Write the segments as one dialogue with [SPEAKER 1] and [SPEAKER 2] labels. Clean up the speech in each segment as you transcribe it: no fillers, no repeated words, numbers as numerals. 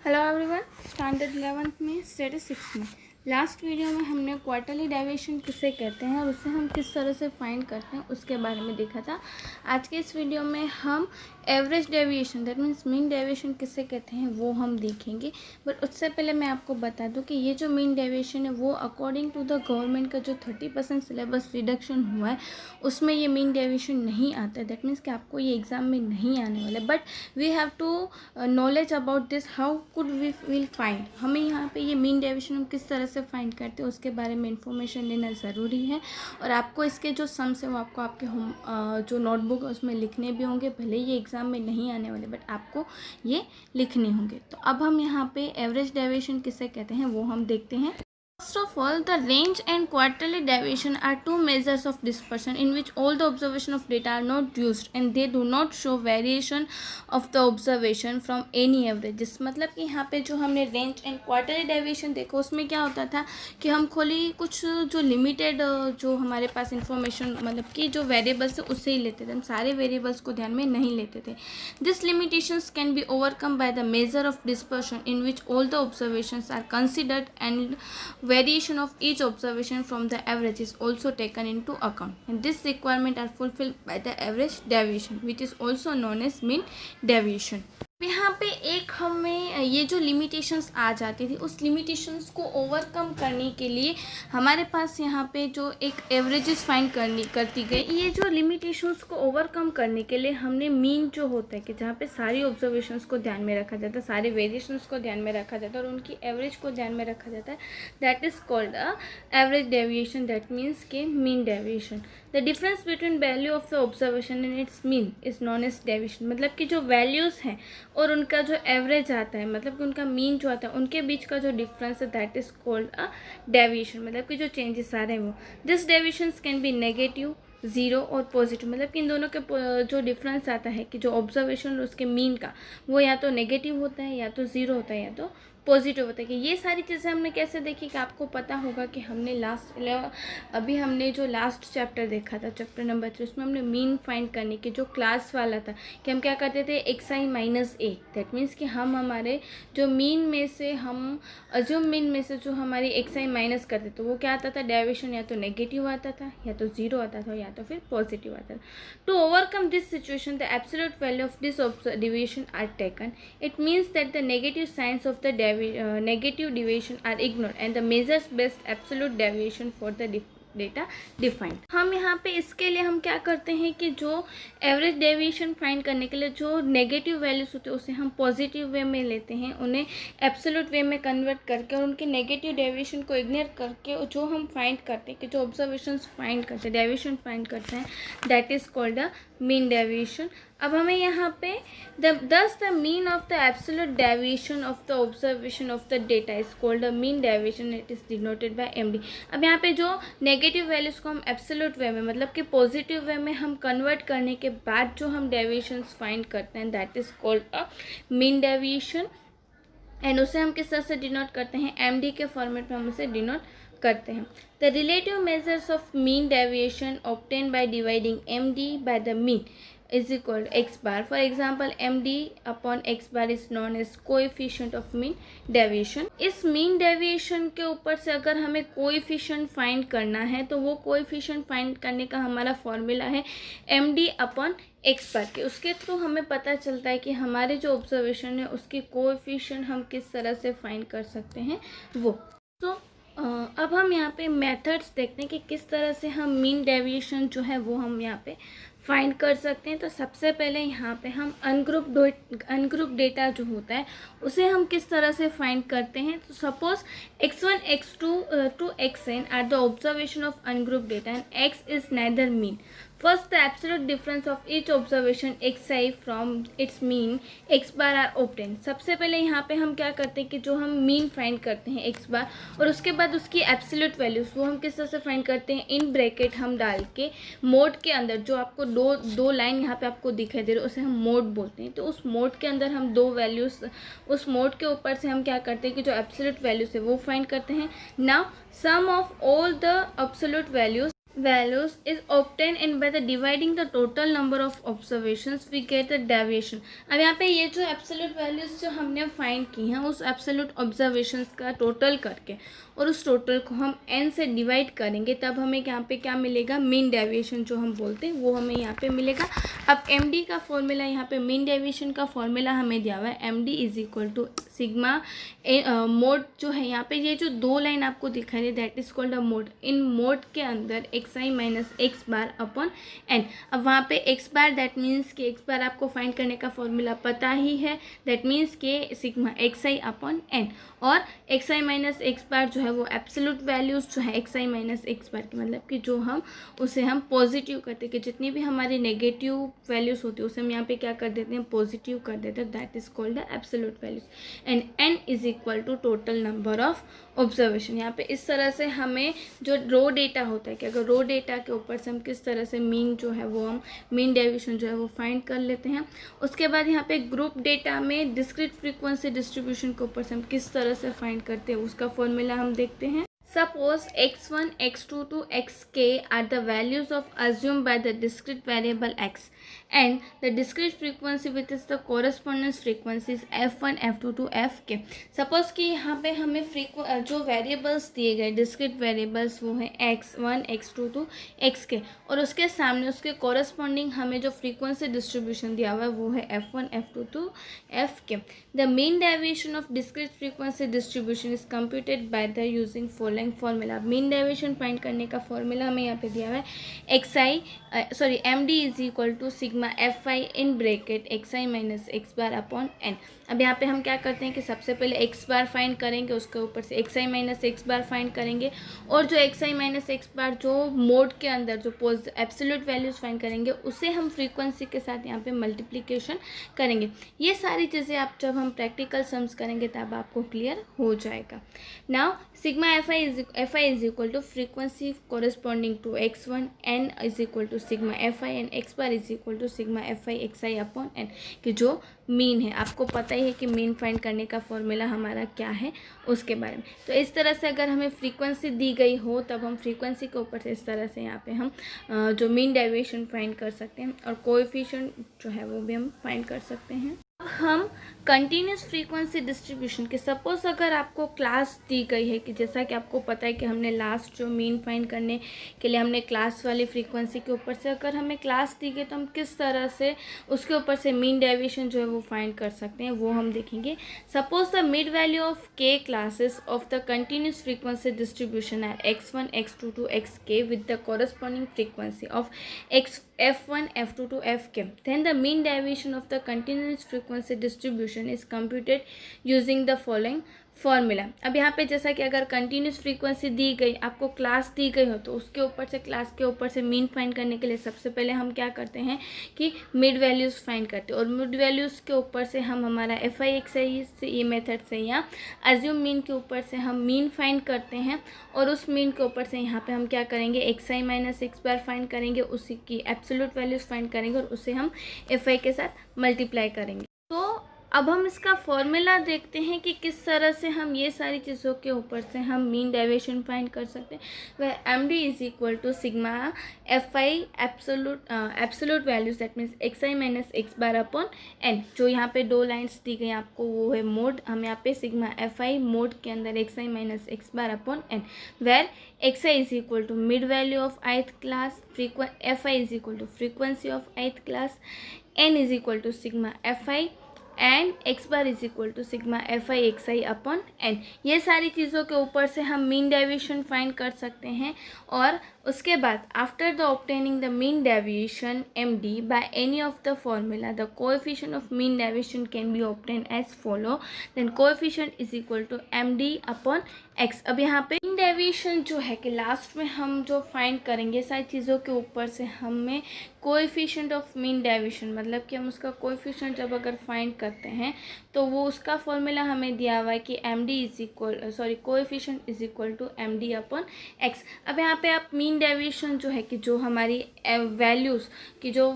[SPEAKER 1] Hello everyone, standard 11th में statistics में last video में हमने क्वार्टरली डेविएशन किसे कहते हैं और उसे हम किस तरह से फाइंड करते हैं उसके बारे में देखा था। आज के इस वीडियो में हम average deviation that means mean deviation किसे कहते हैं वो हम देखेंगे। बट उससे पहले मैं आपको बता दूं कि ये जो मीन डेविएशन है वो अकॉर्डिंग टू द गवर्नमेंट का जो 30% सिलेबस रिडक्शन हुआ है उसमें ये मीन डेविएशन नहीं आता है। दैट मीन्स कि आपको ये एग्ज़ाम में नहीं आने वाला, but we have to knowledge about this how could we will find. हमें यहाँ पे ये मीन डेविएशन हम किस तरह से फाइंड करते हैं उसके बारे में इंफॉर्मेशन लेना ज़रूरी है। और आपको इसके जो सम्स है वो आपको आपके होम जो नोटबुक है उसमें लिखने भी होंगे। भले ये एग्ज़ाम में नहीं आने वाले बट आपको ये लिखने होंगे। तो अब हम यहाँ पे एवरेज डेविएशन किसे कहते हैं वो हम देखते हैं। First of all, the range and quarterly deviation are two measures of dispersion in which all the observation of data are not used and they do not show variation of the observation from any averages। मतलब कि यहाँ पे जो हमने range and quarterly deviation देखो उसमें क्या होता था कि हम खोली कुछ जो लिमिटेड जो हमारे पास इंफॉर्मेशन मतलब कि जो वेरिएबल्स है उससे ही लेते थे, हम सारे वेरिएबल्स को ध्यान में नहीं लेते थे। This limitations can be overcome by the measure of dispersion in which all the observations are considered and variation of each observation from the average is also taken into account, and this requirement are fulfilled by the average deviation which is also known as mean deviation। यहाँ पे एक हमें ये जो limitations आ जाती थी उस limitations को ओवरकम करने के लिए हमारे पास यहाँ पे जो एक एवरेजेस फाइंड करती गई। ये जो लिमिटेशंस को ओवरकम करने के लिए हमने मीन जो होता है कि जहाँ पे सारी ऑब्जर्वेशंस को ध्यान में रखा जाता है, सारे वेरिएशंस को ध्यान में रखा जाता है और उनकी एवरेज को ध्यान में रखा जाता है, that is called a average deviation. That means के mean deviation. The difference between value of the observation and its mean is known as deviation. मतलब कि जो वैल्यूज़ हैं और उनका जो एवरेज आता है मतलब कि उनका मीन जो आता है उनके बीच का जो डिफरेंस है that is called a deviation. मतलब कि जो चेंजेस आ रहे हैं वो this deviations can be negative, zero और पॉजिटिव। मतलब कि इन दोनों के जो डिफरेंस आता है कि जो ऑब्जर्वेशन उसके मीन का वो या तो नेगेटिव होता है या तो ज़ीरो होता है या तो पॉजिटिव होता है। कि ये सारी चीज़ें हमने कैसे देखी कि आपको पता होगा कि हमने अभी हमने जो लास्ट चैप्टर देखा था चैप्टर नंबर 3 उसमें हमने मीन फाइंड करने की जो क्लास वाला था कि हम क्या करते थे xi minus A. That means कि हम हमारे जो मीन में से हम अज्यूम मीन में से जो हमारी xi माइनस करते तो वो क्या आता था डेविएशन या तो नेगेटिव आता था या तो ज़ीरो आता था या तो फिर पॉजिटिव आता था। To overcome this situation the absolute value of this deviation are taken. It means that the negative signs of the negative deviation are ignored and the measures best absolute deviation for the data defined. हम यहाँ पे इसके लिए हम क्या करते हैं कि जो एवरेज डेविएशन फाइंड करने के लिए जो नेगेटिव वैल्यूज़ होते हैं उसे हम पॉजिटिव वे में लेते हैं, उन्हें एब्सोल्यूट वे में कन्वर्ट करके और उनके नेगेटिव डेविएशन को इग्नोर करके जो हम फाइंड करते हैं कि जो ऑब्जर्वेशंस फाइंड करते हैं डेविएशन फाइंड करते हैं that is called the mean deviation. अब हमें यहाँ पे thus the mean of the absolute deviation of the observation of the data is called a mean deviation, it is denoted by MD। अब यहाँ पे जो नेगेटिव वैल्यूज़ को हम एब्सोल्यूट वे में मतलब कि पॉजिटिव वे में हम कन्वर्ट करने के बाद जो हम डेविएशंस फाइंड करते हैं that is called a mean deviation. And उसे हम किस तरह से डिनोट करते हैं MD के फॉर्मेट में हम उसे डिनोट करते हैं। The relative measures of mean deviation obtain by dividing MD by the mean is equal to x bar। For example, MD upon x bar is known as coefficient of mean deviation। इस mean deviation के ऊपर से अगर हमें coefficient find करना है तो वो coefficient फाइंड करने का हमारा फॉर्मूला है MD upon x bar के। उसके थ्रू हमें पता चलता है कि हमारे जो ऑब्जर्वेशन है उसकी कोएफिशिएंट हम किस तरह से फाइंड कर सकते हैं वो। तो अब हम यहाँ पे मेथड्स देखते हैं कि किस तरह से हम मीन डेविएशन जो है वो हम यहाँ पे फाइंड कर सकते हैं। तो सबसे पहले यहाँ पे हम अनग्रुप डेटा जो होता है उसे हम किस तरह से फाइंड करते हैं। तो suppose x1 x2 to xn are the observation of ungroup data and x is neither mean. First the absolute difference of each observation xi from its mean x bar are obtain. सबसे पहले यहाँ पे हम क्या करते हैं कि जो हम मीन फाइंड करते हैं x बार और उसके बाद उसकी एब्सोल्यूट वैल्यूज़ वो हम किस तरह से फाइंड करते हैं इन ब्रैकेट हम डाल के मोड के अंदर जो आपको दो लाइन यहाँ पे आपको दिखाई दे रही है उसे हम मोड बोलते हैं। तो उस मोड के अंदर हम दो वैल्यूज़ उस मोड के ऊपर से हम क्या करते हैं कि जो एब्सोल्यूट वैल्यूज़ है वो फाइंड करते हैं। Now sum of all the absolute values values is obtained and by the dividing the total number of observations we get the deviation. अब यहाँ पे ये जो एब्सोल्यूट वैल्यूज जो हमने फाइंड की हैं उस एब्सोल्यूट ऑब्जर्वेशंस का टोटल करके और उस टोटल को हम n से डिवाइड करेंगे तब हमें यहाँ पे क्या मिलेगा, मीन डेविएशन जो हम बोलते हैं वो हमें यहाँ पे मिलेगा। अब md का फॉर्मूला, यहाँ पे मीन डेविएशन का फॉर्मूला हमें दिया हुआ है md is equal to sigma mod जो है यहाँ पे ये जो दो लाइन आपको दिखाई दे that is called a mode. इन मोड के अंदर एक्स आई minus x bar upon N. अब वहाँ पे एक्स बार दैट मीन्स कि एक्स बार आपको फाइंड करने का फॉर्मूला पता ही है, दैट मीन्स कि सिग्मा एक्स आई अपॉन एन, और एक्स आई माइनस एक्स बार जो है वो एब्सोल्यूट वैल्यूज जो है एक्स आई माइनस एक्स बार की, मतलब कि जो हम उसे हम पॉजिटिव करते हैं कि जितनी भी हमारी नेगेटिव वैल्यूज होती है उसे हम यहाँ पे क्या कर देते हैं, पॉजिटिव कर देते हैं, that is called the absolute values. And N is equal to total number of observation. यहाँ पे इस तरह से हमें जो रो डेटा होता है कि अगर रो डेटा के ऊपर से हम किस तरह से मीन जो है वो हम मीन डेविएशन जो है वो फाइंड कर लेते हैं। उसके बाद यहाँ पे ग्रुप डेटा में डिस्क्रीट फ्रीक्वेंसी डिस्ट्रीब्यूशन के ऊपर से हम किस तरह से फाइंड करते हैं उसका फॉर्मूला हम देखते हैं। Suppose x1, x2 to xk are the values of assumed by the discrete variable x and the discrete frequency with is the correspondence frequencies f1, f2 to fk। Suppose कि यहाँ पे हमें जो वेरिएबल्स दिए गए discrete वेरिएबल्स वो हैं x1, x2 to xk और उसके सामने उसके corresponding हमें जो frequency distribution दिया हुआ है वो है f1, f2 to fk। The mean deviation of discrete frequency distribution is computed by the using following formula. Mean deviation find करने का फॉर्मूला हमें यहाँ पे दिया हुआ है M D is equal to sigma F I in bracket X I minus x bar upon N. अब यहाँ पे हम क्या करते हैं कि सबसे पहले एक्स बार फाइंड करेंगे, उसके ऊपर से एक्स आई माइनस एक्स बार फाइंड करेंगे और जो एक्स आई माइनस एक्स बार जो मोड के अंदर जो एब्सोल्यूट वैल्यूज फाइंड करेंगे उसे हम फ्रीक्वेंसी के साथ यहाँ पे मल्टीप्लिकेशन करेंगे। ये सारी चीज़ें आप जब हम प्रैक्टिकल सम्स करेंगे तब आपको क्लियर हो जाएगा। Now sigma F I is equal to frequency corresponding to x1, n is equal to sigma F I and X bar is equal to sigma F I X I upon N, कि जो mean है। आपको पता ही है कि mean find करने का फॉर्मूला हमारा क्या है उसके बारे में। तो इस तरह से अगर हमें फ्रीक्वेंसी दी गई हो तब हम फ्रीक्वेंसी के ऊपर से इस तरह से यहाँ पे हम जो मीन डेविएशन फाइंड कर सकते हैं और कोएफिशिएंट जो है वो भी हम फाइंड कर सकते हैं। हम कंटिन्यूस फ्रीक्वेंसी डिस्ट्रीब्यूशन के सपोज अगर आपको क्लास दी गई है कि जैसा कि आपको पता है कि हमने लास्ट जो मीन फाइंड करने के लिए हमने क्लास वाली फ्रीक्वेंसी के ऊपर से अगर हमें क्लास दी गई तो हम किस तरह से उसके ऊपर से मीन डेविएशन जो है वो फाइंड कर सकते हैं वो हम देखेंगे। Suppose the mid value of k classes of the continuous frequency distribution are x1, x2 to xk with the corresponding frequency of f1, f2 to fk, then the mean deviation of the continuous frequency distribution is computed using the following formula. अब यहाँ पे जैसा कि अगर continuous frequency दी गई, आपको class दी गई हो तो उसके ऊपर से क्लास के ऊपर से मीन फाइंड करने के लिए सबसे पहले हम क्या करते हैं कि मिड वैल्यूज़ फाइंड करते हैं और मिड वैल्यूज़ के ऊपर से हम हमारा एफ आई एक्स आई से ये मेथड से या अज्यूम मीन के ऊपर से हम मीन फाइंड करते हैं और उस मीन के ऊपर से यहाँ पे हम क्या करेंगे एक्स आई माइनस एक्स बार फाइंड करेंगे, उसी की एब्सोल्यूट वैल्यूज़ फाइंड करेंगे और उसे हम एफ आई के साथ मल्टीप्लाई करेंगे। तो अब हम इसका फॉर्मूला देखते हैं कि किस तरह से हम ये सारी चीज़ों के ऊपर से हम मीन डेविएशन फाइंड कर सकते हैं। वह M D is equal to sigma F I absolute values that means X I minus x bar upon N. जो यहाँ पे दो लाइन्स दी गई आपको वो है मोड, हम यहाँ पे सिग्मा एफ आई मोड के अंदर x I minus x bar upon N, where X I is equal to mid value of ith class, F I is equal to frequency of ith class, N is equal to sigma F I and X bar is equal to sigma F I X I upon N. ये सारी चीज़ों के ऊपर से हम mean deviation find कर सकते हैं और उसके बाद after the obtaining the mean deviation M D by any of the formula the coefficient of mean deviation can be obtain as follow, then coefficient is equal to M D upon X. अब यहाँ पे mean deviation जो है कि last में हम जो find करेंगे सारी चीज़ों के ऊपर से हमें कोएफिशिएंट ऑफ मीन डेविएशन, मतलब कि हम उसका कोएफिशिएंट जब अगर फाइंड करते हैं तो वो उसका फॉर्मूला हमें दिया हुआ है कि M D is equal coefficient is equal to M D upon X. अब यहाँ पे आप मीन डेविएशन जो है कि जो हमारी वैल्यूज़ की जो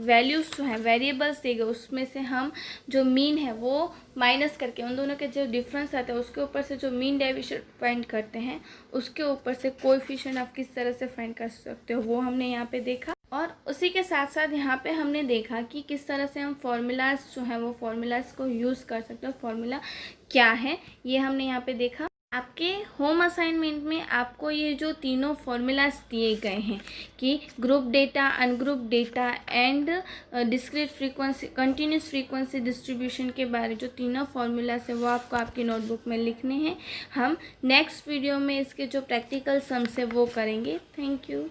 [SPEAKER 1] वैल्यूज़ जो हैं वेरिएबल्स दिए गए उसमें से हम जो मीन है वो माइनस करके उन दोनों के जो डिफरेंस आता है उसके ऊपर से जो मीन डेविएशन फाइंड करते हैं उसके ऊपर से कोएफिशिएंट आप किस तरह से फाइंड कर सकते हो वो हमने यहाँ पे देखा। और उसी के साथ साथ यहाँ पे हमने देखा कि किस तरह से हम फार्मूलाज जो हैं वो फार्मूलाज को यूज़ कर सकते हो, फार्मूला क्या है ये हमने यहाँ पे देखा। आपके होम असाइनमेंट में आपको ये जो तीनों फार्मूलाज दिए गए हैं कि group data, ungroup data and discrete frequency, continuous frequency distribution के बारे जो तीनों फार्मूलाज है वो आपको आपकी नोटबुक में लिखने हैं। हम नेक्स्ट वीडियो में इसके जो प्रैक्टिकल सम्स है वो करेंगे। Thank you.